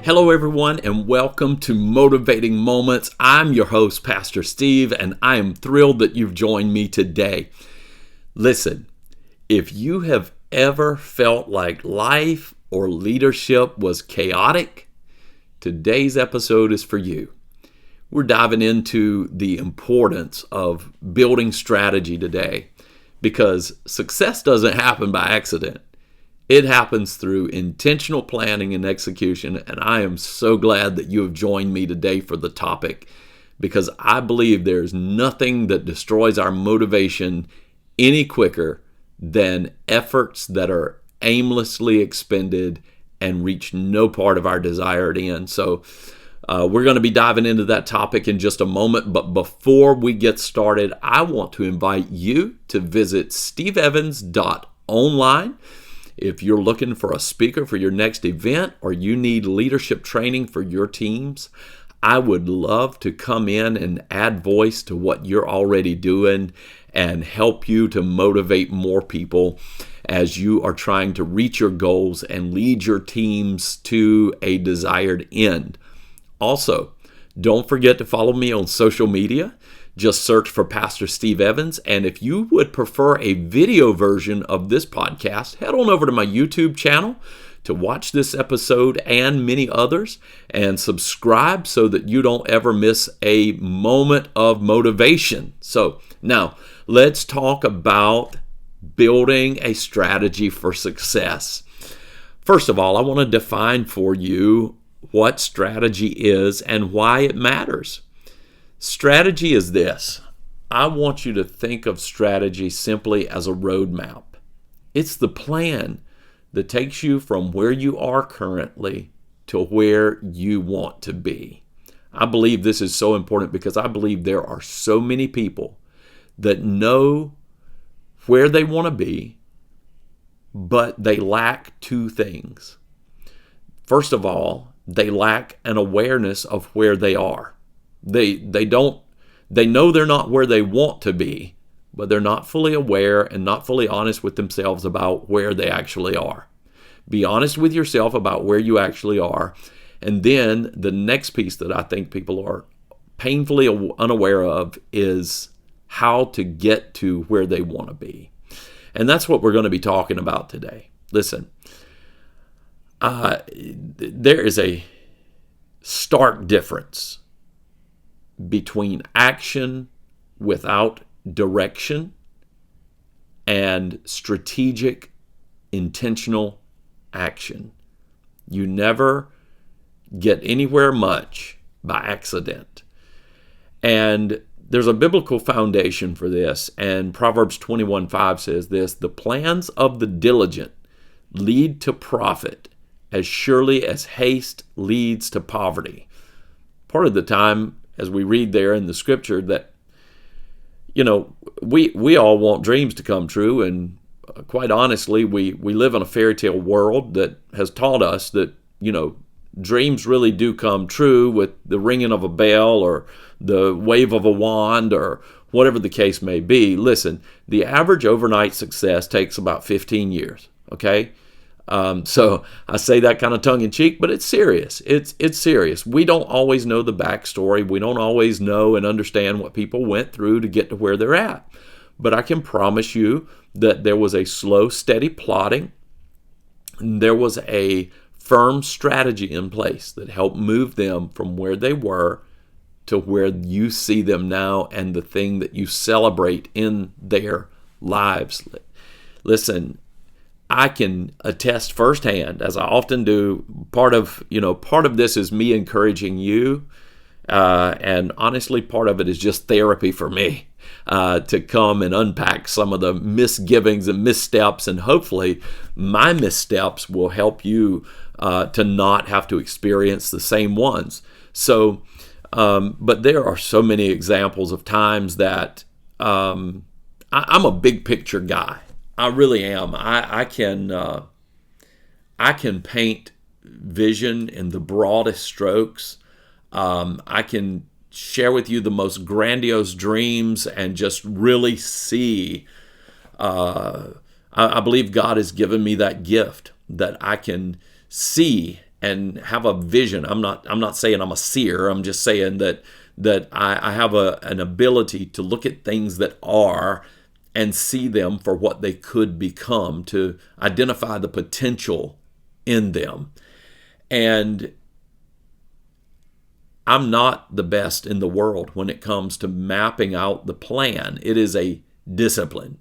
Hello, everyone, and welcome to Motivating Moments. I'm your host, Pastor Steve, and I am thrilled that you've joined me today. Listen, if you have ever felt like life or leadership was chaotic, today's episode is for you. We're diving into the importance of building strategy today because success doesn't happen by accident. It happens through intentional planning and execution, and I am so glad that you have joined me today for the topic because I believe there's nothing that destroys our motivation any quicker than efforts that are aimlessly expended and reach no part of our desired end. So we're going to be diving into that topic in just a moment, but before we get started, I want to invite you to visit steveevans.online. If you're looking for a speaker for your next event or you need leadership training for your teams, I would love to come in and add voice to what you're already doing and help you to motivate more people as you are trying to reach your goals and lead your teams to a desired end. Also, don't forget to follow me on social media. Just search for Pastor Steve Evans. And if you would prefer a video version of this podcast, head on over to my YouTube channel to watch this episode and many others and subscribe so that you don't ever miss a moment of motivation. So now let's talk about building a strategy for success. First of all, I want to define for you what strategy is and why it matters. Strategy is this. I want you to think of strategy simply as a roadmap. It's the plan that takes you from where you are currently to where you want to be. I believe this is so important because I believe there are so many people that know where they want to be, but they lack two things. First of all, they lack an awareness of where they are. They know they're not where they want to be, but they're not fully aware and not fully honest with themselves about where they actually are. Be honest with yourself about where you actually are. And then the next piece that I think people are painfully unaware of is how to get to where they want to be. And that's what we're going to be talking about today. Listen, there is a stark difference between action without direction and strategic, intentional action. You never get anywhere much by accident. And there's a biblical foundation for this, and Proverbs 21:5 says this: "The plans of the diligent lead to profit as surely as haste leads to poverty." Part of the time, as we read there in the scripture, that, we all want dreams to come true. And quite honestly, we live in a fairy tale world that has taught us that, dreams really do come true with the ringing of a bell or the wave of a wand or whatever the case may be. Listen, the average overnight success takes about 15 years, okay? So I say that kind of tongue-in-cheek, but it's serious. It's serious. We don't always know the backstory. We don't always know and understand what people went through to get to where they're at. But I can promise you that there was a slow, steady plotting. There was a firm strategy in place that helped move them from where they were to where you see them now and the thing that you celebrate in their lives. Listen, I can attest firsthand, as I often do. Part of this is me encouraging you, and honestly, part of it is just therapy for me to come and unpack some of the misgivings and missteps, and hopefully, my missteps will help you to not have to experience the same ones. So, but there are so many examples of times that I'm a big picture guy. I really am. I can paint vision in the broadest strokes. I can share with you the most grandiose dreams and just really see. I believe God has given me that gift that I can see and have a vision. I'm not saying I'm a seer. I'm just saying that I have an ability to look at things that are and see them for what they could become, to identify the potential in them. And I'm not the best in the world when it comes to mapping out the plan. It is a discipline.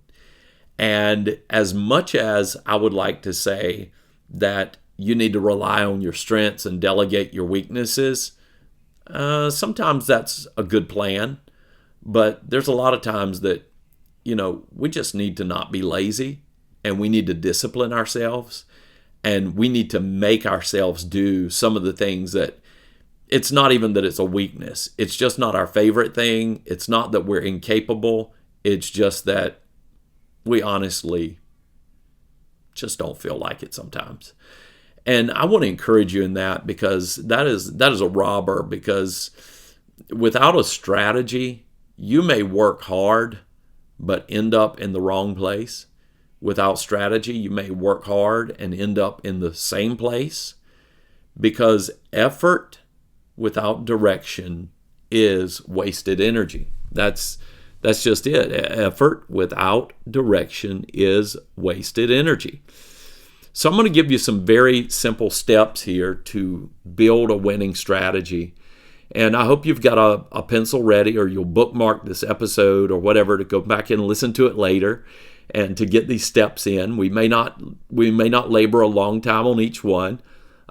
And as much as I would like to say that you need to rely on your strengths and delegate your weaknesses, sometimes that's a good plan. But there's a lot of times that, we just need to not be lazy, and we need to discipline ourselves, and we need to make ourselves do some of the things that it's not even that it's a weakness. It's just not our favorite thing. It's not that we're incapable. It's just that we honestly just don't feel like it sometimes. And I want to encourage you in that, because that is a robber, because without a strategy, you may work hard but end up in the wrong place. Without strategy, you may work hard and end up in the same place, because effort without direction is wasted energy. That's just it. Effort without direction is wasted energy. So I'm going to give you some very simple steps here to build a winning strategy. And I hope you've got a pencil ready, or you'll bookmark this episode or whatever to go back and listen to it later and to get these steps in. We may not labor a long time on each one,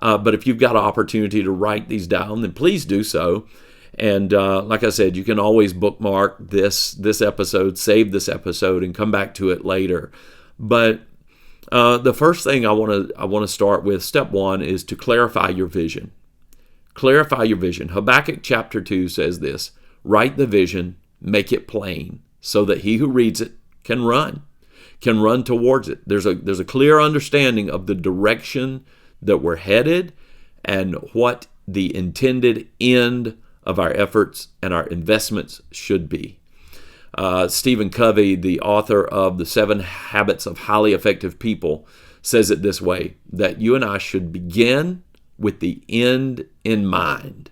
but if you've got an opportunity to write these down, then please do so. And like I said, you can always bookmark this episode, save this episode, and come back to it later. But the first thing I want to start with, step one, is to clarify your vision. Clarify your vision. Habakkuk chapter 2 says this: write the vision, make it plain, so that he who reads it can run towards it. There's a clear understanding of the direction that we're headed and what the intended end of our efforts and our investments should be. Stephen Covey, the author of The 7 Habits of Highly Effective People, says it this way: that you and I should begin with the end in mind.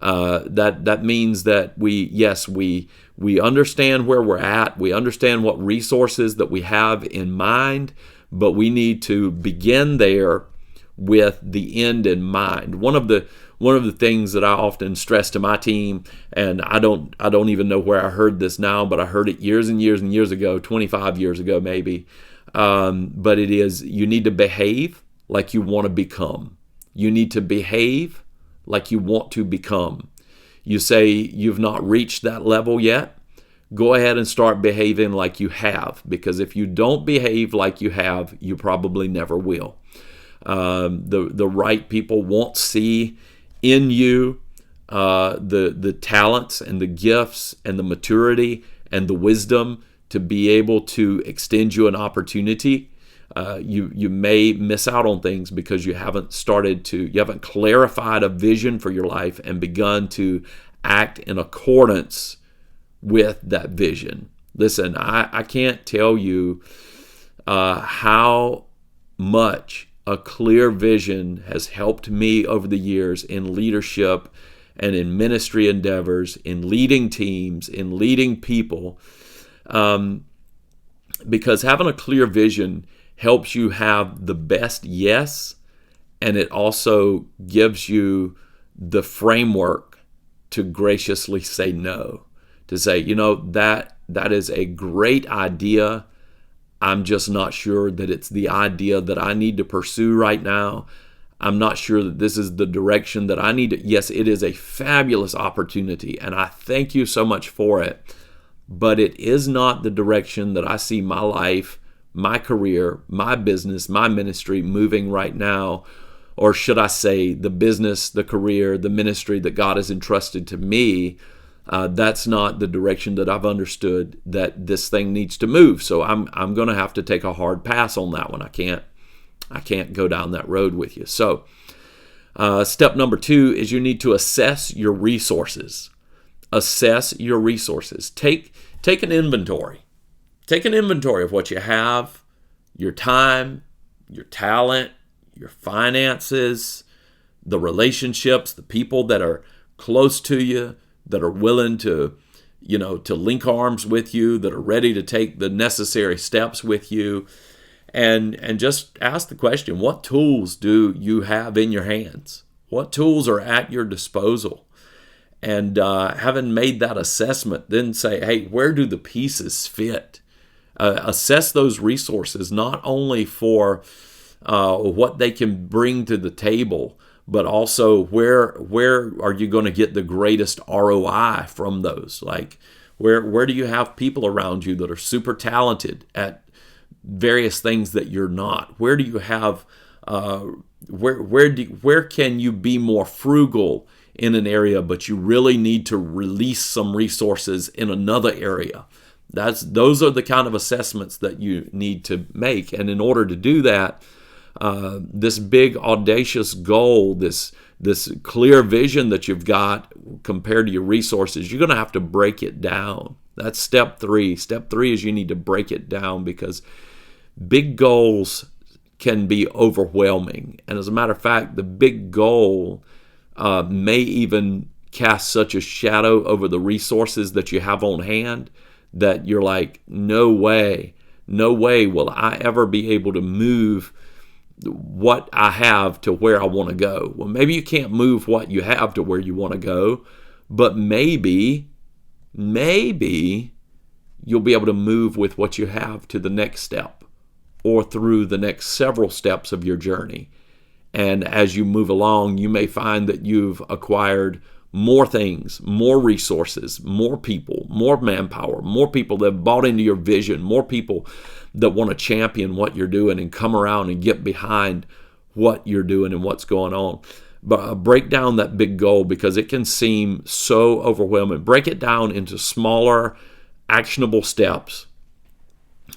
That means that we understand where we're at, we understand what resources that we have in mind, but we need to begin there with the end in mind. One of the things that I often stress to my team, and I don't even know where I heard this now, but I heard it years and years and years ago, 25 years ago maybe. But it is, you need to behave like you want to become. You need to behave like you want to become. You say you've not reached that level yet, go ahead and start behaving like you have, because if you don't behave like you have, you probably never will. The right people won't see in you the talents and the gifts and the maturity and the wisdom to be able to extend you an opportunity. You may miss out on things because you haven't clarified a vision for your life and begun to act in accordance with that vision. Listen, I can't tell you how much a clear vision has helped me over the years in leadership and in ministry endeavors, in leading teams, in leading people, because having a clear vision helps you have the best yes, and it also gives you the framework to graciously say no, to say, that is a great idea. I'm just not sure that it's the idea that I need to pursue right now. I'm not sure that this is the direction that I need to. Yes, it is a fabulous opportunity, and I thank you so much for it, but it is not the direction that I see my life, my career, my business, my ministry moving right now. Or should I say the business, the career, the ministry that God has entrusted to me, that's not the direction that I've understood that this thing needs to move. So I'm going to have to take a hard pass on that one. I can't go down that road with you. So step number 2 is you need to assess your resources. Assess your resources. Take an inventory. Take an inventory of what you have, your time, your talent, your finances, the relationships, the people that are close to you, that are willing to, to link arms with you, that are ready to take the necessary steps with you. And just ask the question, what tools do you have in your hands? What tools are at your disposal? And having made that assessment, then say, hey, where do the pieces fit? Assess those resources, not only for what they can bring to the table, but also where are you going to get the greatest ROI from those? Like, where do you have people around you that are super talented at various things that you're not? Where do you have where can you be more frugal in an area, but you really need to release some resources in another area? Those are the kind of assessments that you need to make. And in order to do that, this big audacious goal, this clear vision that you've got compared to your resources, you're going to have to break it down. That's step 3. Step 3 is you need to break it down, because big goals can be overwhelming. And as a matter of fact, the big goal may even cast such a shadow over the resources that you have on hand that you're like, no way will I ever be able to move what I have to where I want to go. Well, maybe you can't move what you have to where you want to go, but maybe you'll be able to move with what you have to the next step, or through the next several steps of your journey. And as you move along, you may find that you've acquired more things, more resources, more people, more manpower, more people that have bought into your vision, more people that want to champion what you're doing and come around and get behind what you're doing and what's going on. But break down that big goal, because it can seem so overwhelming. Break it down into smaller, actionable steps.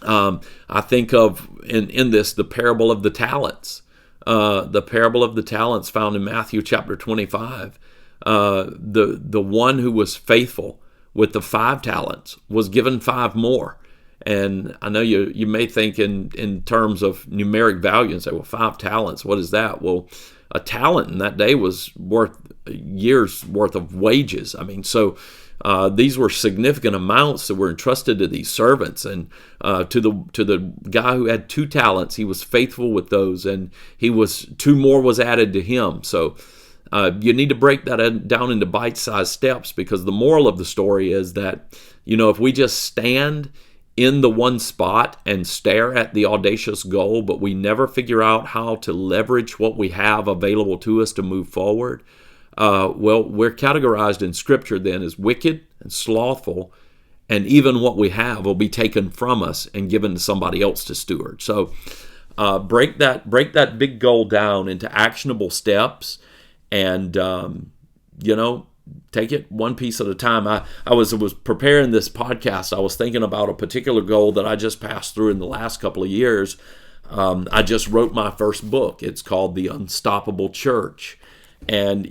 I think of in this the parable of the talents. The parable of the talents found in Matthew chapter 25. The one who was faithful with the 5 talents was given 5 more. And I know you may think in terms of numeric value and say, well, 5 talents, what is that? Well, a talent in that day was worth a year's worth of wages. I mean, so these were significant amounts that were entrusted to these servants. And to the guy who had 2 talents, he was faithful with those, and 2 more was added to him. So you need to break that down into bite-sized steps, because the moral of the story is that, if we just stand in the one spot and stare at the audacious goal, but we never figure out how to leverage what we have available to us to move forward, well, we're categorized in Scripture then as wicked and slothful, and even what we have will be taken from us and given to somebody else to steward. So break that big goal down into actionable steps, and take it one piece at a time. I was preparing this podcast. I was thinking about a particular goal that I just passed through in the last couple of years. I just wrote my first book. It's called The Unstoppable Church. And,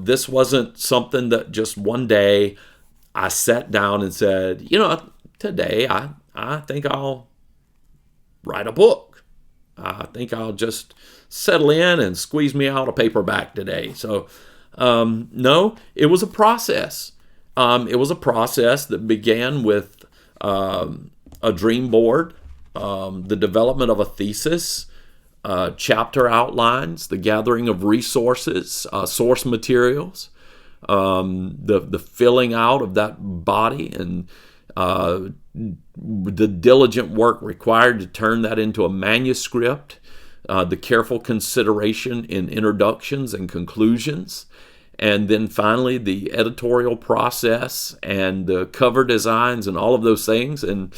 this wasn't something that just one day I sat down and said, today I think I'll write a book. I think I'll just settle in and squeeze me out a paperback today. So, no, it was a process. It was a process that began with a dream board, the development of a thesis, chapter outlines, the gathering of resources, source materials, the filling out of that body, and the diligent work required to turn that into a manuscript, the careful consideration in introductions and conclusions, and then finally the editorial process and the cover designs and all of those things. And,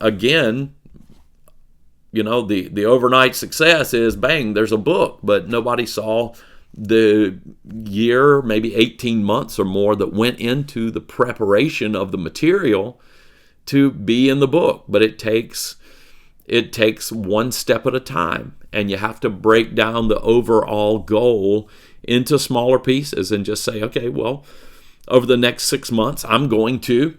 again, the overnight success is, bang, there's a book, but nobody saw the year, maybe 18 months or more that went into the preparation of the material to be in the book. But it takes one step at a time, and you have to break down the overall goal into smaller pieces and just say, okay, well, over the next 6 months, I'm going to,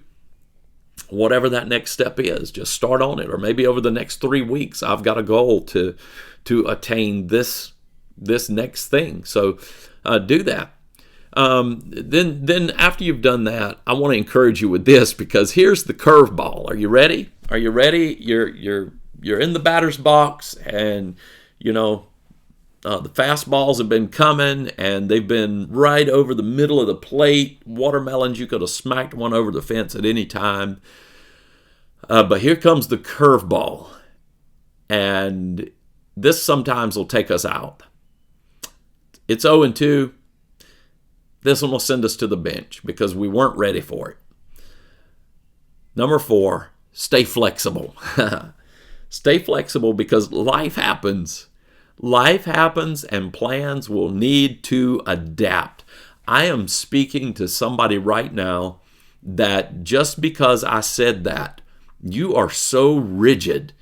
whatever that next step is, just start on it. Or maybe over the next 3 weeks, I've got a goal to attain this this next thing. So do that. Then after you've done that, I want to encourage you with this, because here's the curveball. Are you ready? Are you ready? You're in the batter's box, and the fastballs have been coming, and they've been right over the middle of the plate. Watermelons, you could have smacked one over the fence at any time. But here comes the curveball, and this sometimes will take us out. It's 0-2. This one will send us to the bench because we weren't ready for it. Number 4, stay flexible. Stay flexible, because life happens. Life happens, and plans will need to adapt. I am speaking to somebody right now that just because I said that, you are so rigid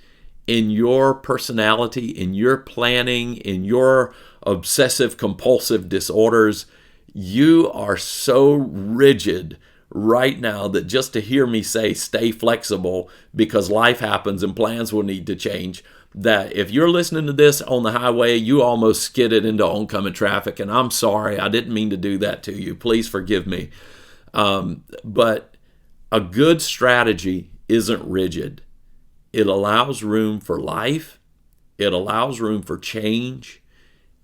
in your personality, in your planning, in your obsessive compulsive disorders. You are so rigid right now that just to hear me say stay flexible because life happens and plans will need to change, that if you're listening to this on the highway, you almost skidded into oncoming traffic. And I'm sorry, I didn't mean to do that to you. Please forgive me. But a good strategy isn't rigid. It allows room for life. It allows room for change.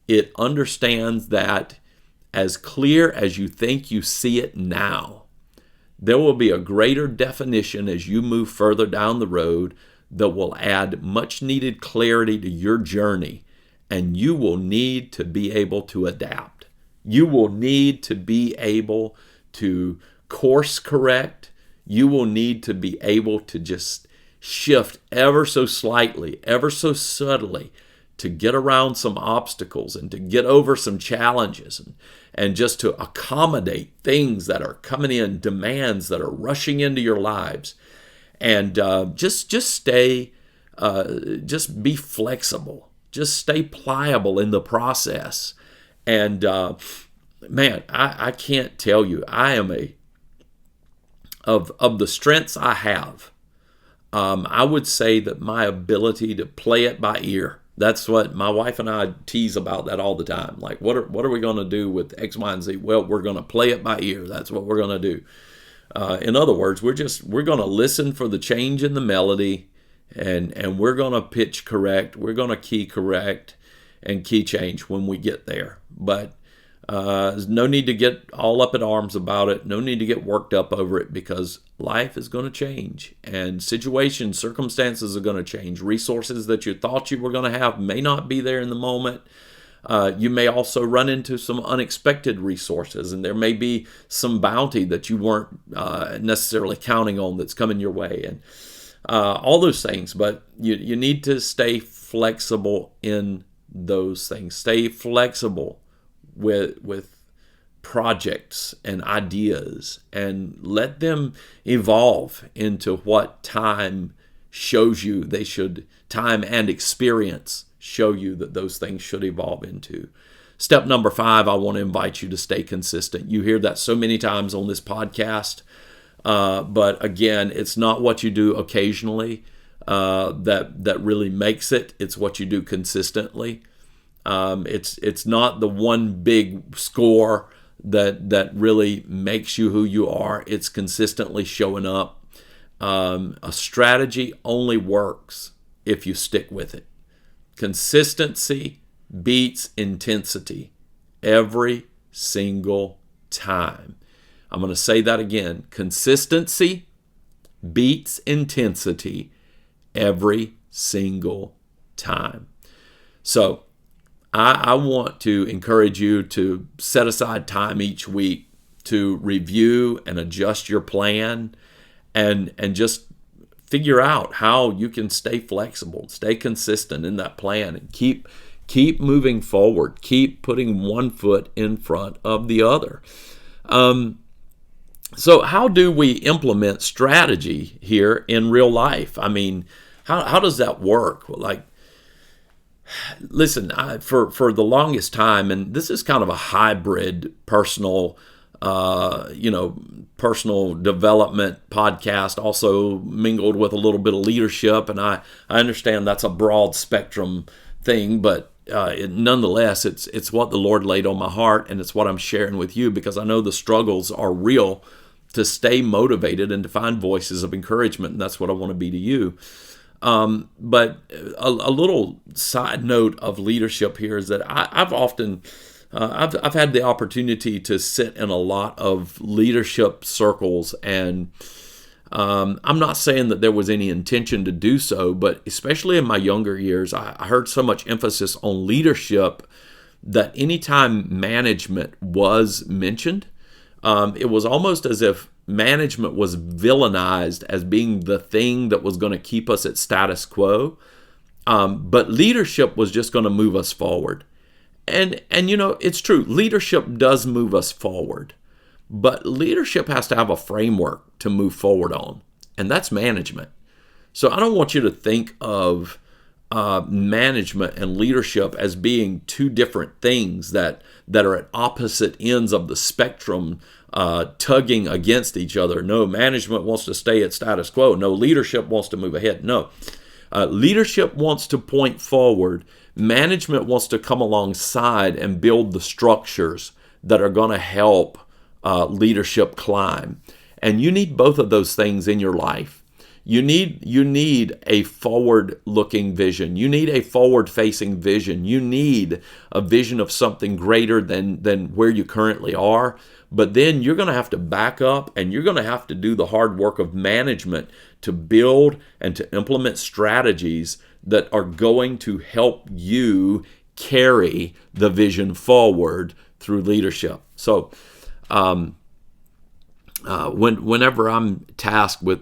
It understands that as clear as you think you see it now, there will be a greater definition as you move further down the road that will add much needed clarity to your journey, and you will need to be able to adapt. You will need to be able to course correct. You will need to be able to just shift ever so slightly, ever so subtly, to get around some obstacles and to get over some challenges, and just to accommodate things that are coming in, demands that are rushing into your lives. And just stay, just be flexible. Just stay pliable in the process. And man, I can't tell you, I am of the strengths I have, I would say that my ability to play it by ear. That's what my wife and I tease about that all the time. Like, what are we going to do with X, Y, and Z? Well, we're going to play it by ear. That's what we're going to do. In other words, we're going to listen for the change in the melody, and we're going to pitch correct. We're going to key correct and key change when we get there. But there's no need to get all up in arms about it. No need to get worked up over it, because life is going to change, and situations, circumstances are going to change. Resources that you thought you were going to have may not be there in the moment. You may also run into some unexpected resources, and there may be some bounty that you weren't necessarily counting on that's coming your way, and all those things. But you need to stay flexible in those things. Stay flexible with projects and ideas, and let them evolve into what time shows you they should, time and experience show you that those things should evolve into. Step number 5, I want to invite you to stay consistent. You hear that so many times on this podcast, but again, it's not what you do occasionally that really makes it. It's what you do consistently. It's not the one big score that really makes you who you are. It's consistently showing up. A strategy only works if you stick with it. Consistency beats intensity every single time. I'm going to say that again. Consistency beats intensity every single time. So I want to encourage you to set aside time each week to review and adjust your plan, and just figure out how you can stay flexible, stay consistent in that plan, and keep moving forward, keep putting one foot in front of the other. So how do we implement strategy here in real life? I mean, how does that work? Like, listen, for the longest time, and this is kind of a hybrid personal development podcast, also mingled with a little bit of leadership. And I understand that's a broad spectrum thing, but nonetheless, it's what the Lord laid on my heart, and it's what I'm sharing with you because I know the struggles are real to stay motivated and to find voices of encouragement, and that's what I want to be to you. But a little side note of leadership here is that I've often I've had the opportunity to sit in a lot of leadership circles, and I'm not saying that there was any intention to do so, but especially in my younger years, I heard so much emphasis on leadership that anytime management was mentioned, it was almost as if management was villainized as being the thing that was going to keep us at status quo. But leadership was just going to move us forward. And it's true. Leadership does move us forward. But leadership has to have a framework to move forward on, and that's management. So I don't want you to think of management and leadership as being two different things that are at opposite ends of the spectrum, tugging against each other. No, management wants to stay at status quo. No, leadership wants to move ahead. No, leadership wants to point forward. Management wants to come alongside and build the structures that are going to help leadership climb. And you need both of those things in your life. You need a forward-looking vision. You need a forward-facing vision. You need a vision of something greater than where you currently are. But then you're going to have to back up, and you're going to have to do the hard work of management to build and to implement strategies that are going to help you carry the vision forward through leadership. So whenever I'm tasked with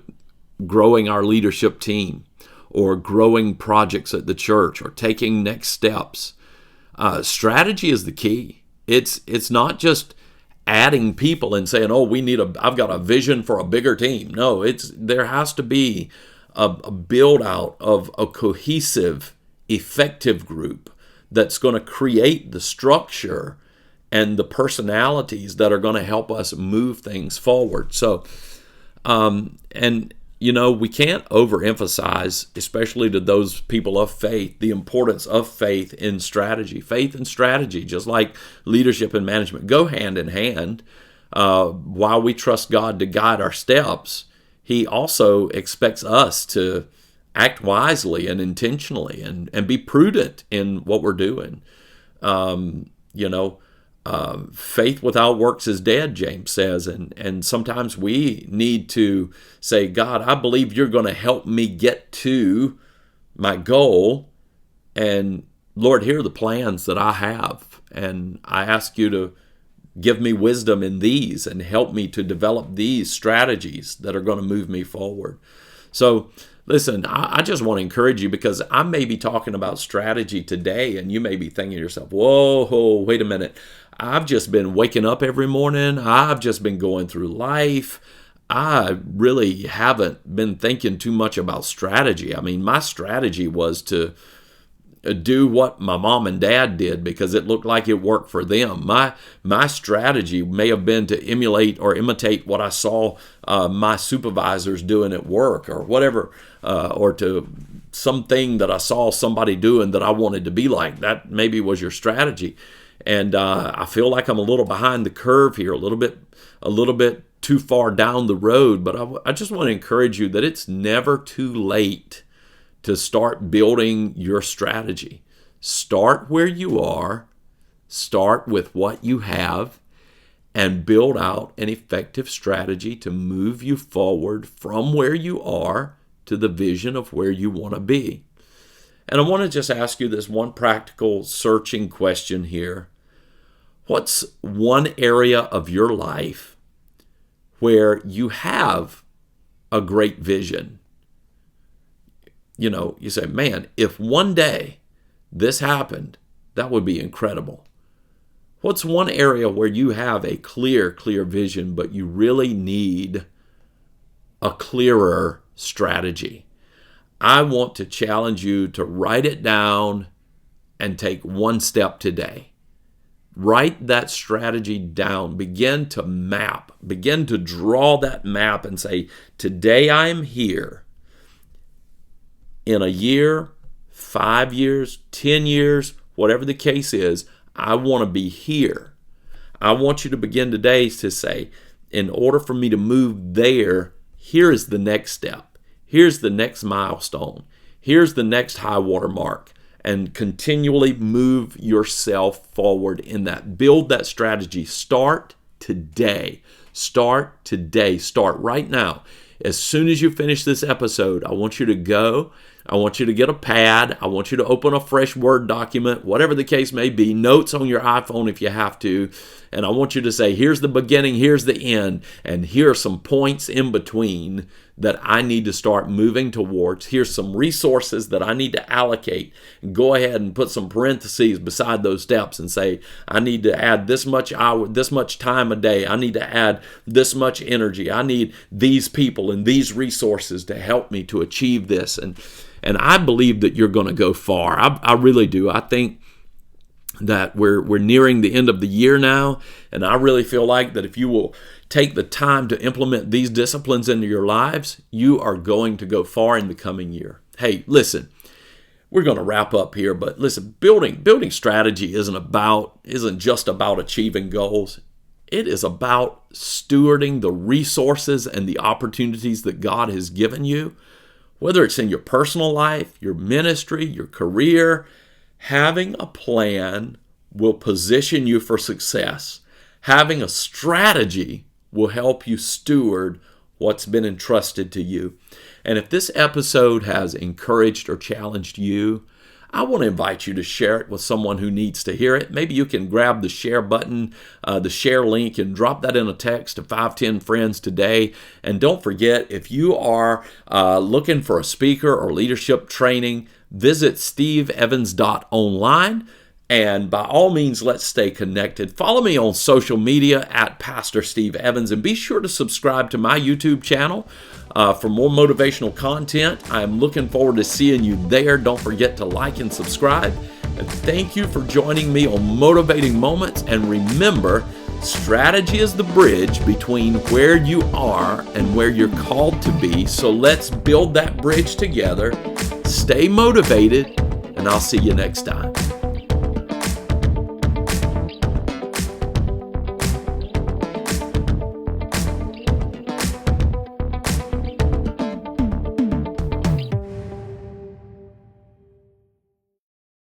growing our leadership team or growing projects at the church or taking next steps, strategy is the key. It's not just adding people and saying, oh, I've got a vision for a bigger team. No, there has to be a build out of a cohesive, effective group that's going to create the structure and the personalities that are going to help us move things forward. So, we can't overemphasize, especially to those people of faith, the importance of faith in strategy. Faith and strategy, just like leadership and management, go hand in hand. While we trust God to guide our steps, He also expects us to act wisely and intentionally and be prudent in what we're doing. Faith without works is dead, James says, and sometimes we need to say, God, I believe you're going to help me get to my goal, and Lord, here are the plans that I have, and I ask you to give me wisdom in these and help me to develop these strategies that are going to move me forward. So listen, I just want to encourage you, because I may be talking about strategy today, and you may be thinking to yourself, whoa, wait a minute. I've just been waking up every morning. I've just been going through life. I really haven't been thinking too much about strategy. I mean, my strategy was to do what my mom and dad did because it looked like it worked for them. My strategy may have been to emulate or imitate what I saw my supervisors doing at work or whatever, or to something that I saw somebody doing that I wanted to be like. That maybe was your strategy. And I feel like I'm a little behind the curve here, a little bit too far down the road. But I just want to encourage you that it's never too late to start building your strategy. Start where you are, start with what you have, and build out an effective strategy to move you forward from where you are to the vision of where you want to be. And I want to just ask you this one practical searching question here. What's one area of your life where you have a great vision? You say, man, if one day this happened, that would be incredible. What's one area where you have a clear vision, but you really need a clearer strategy? I want to challenge you to write it down and take one step today. Write that strategy down. Begin to map. Begin to draw that map and say, today I am here. In a year, 5 years, 10 years, whatever the case is, I want to be here. I want you to begin today to say, in order for me to move there, here is the next step. Here's the next milestone. Here's the next high water mark. And continually move yourself forward in that. Build that strategy. Start today. Start today. Start right now. As soon as you finish this episode, I want you to go. I want you to get a pad. I want you to open a fresh Word document, whatever the case may be, notes on your iPhone if you have to. And I want you to say, here's the beginning, here's the end, and here are some points in between that I need to start moving towards. Here's some resources that I need to allocate. Go ahead and put some parentheses beside those steps and say, I need to add this much hour, this much time a day. I need to add this much energy. I need these people and these resources to help me to achieve this. And I believe that you're going to go far. I really do. I think that we're nearing the end of the year now, and I really feel like that if you will take the time to implement these disciplines into your lives, you are going to go far in the coming year. Hey, listen, we're going to wrap up here, but listen, building strategy isn't just about achieving goals. It is about stewarding the resources and the opportunities that God has given you, whether it's in your personal life, your ministry, your career. Having a plan will position you for success. Having a strategy will help you steward what's been entrusted to you. And if this episode has encouraged or challenged you, I want to invite you to share it with someone who needs to hear it. Maybe you can grab the share button, the share link, and drop that in a text to 510 friends today. And don't forget, if you are looking for a speaker or leadership training, visit steveevans.online. And by all means, let's stay connected. Follow me on social media at Pastor Steve Evans, and be sure to subscribe to my YouTube channel for more motivational content. I'm looking forward to seeing you there. Don't forget to like and subscribe. And thank you for joining me on Motivating Moments. And remember, strategy is the bridge between where you are and where you're called to be. So let's build that bridge together. Stay motivated, and I'll see you next time.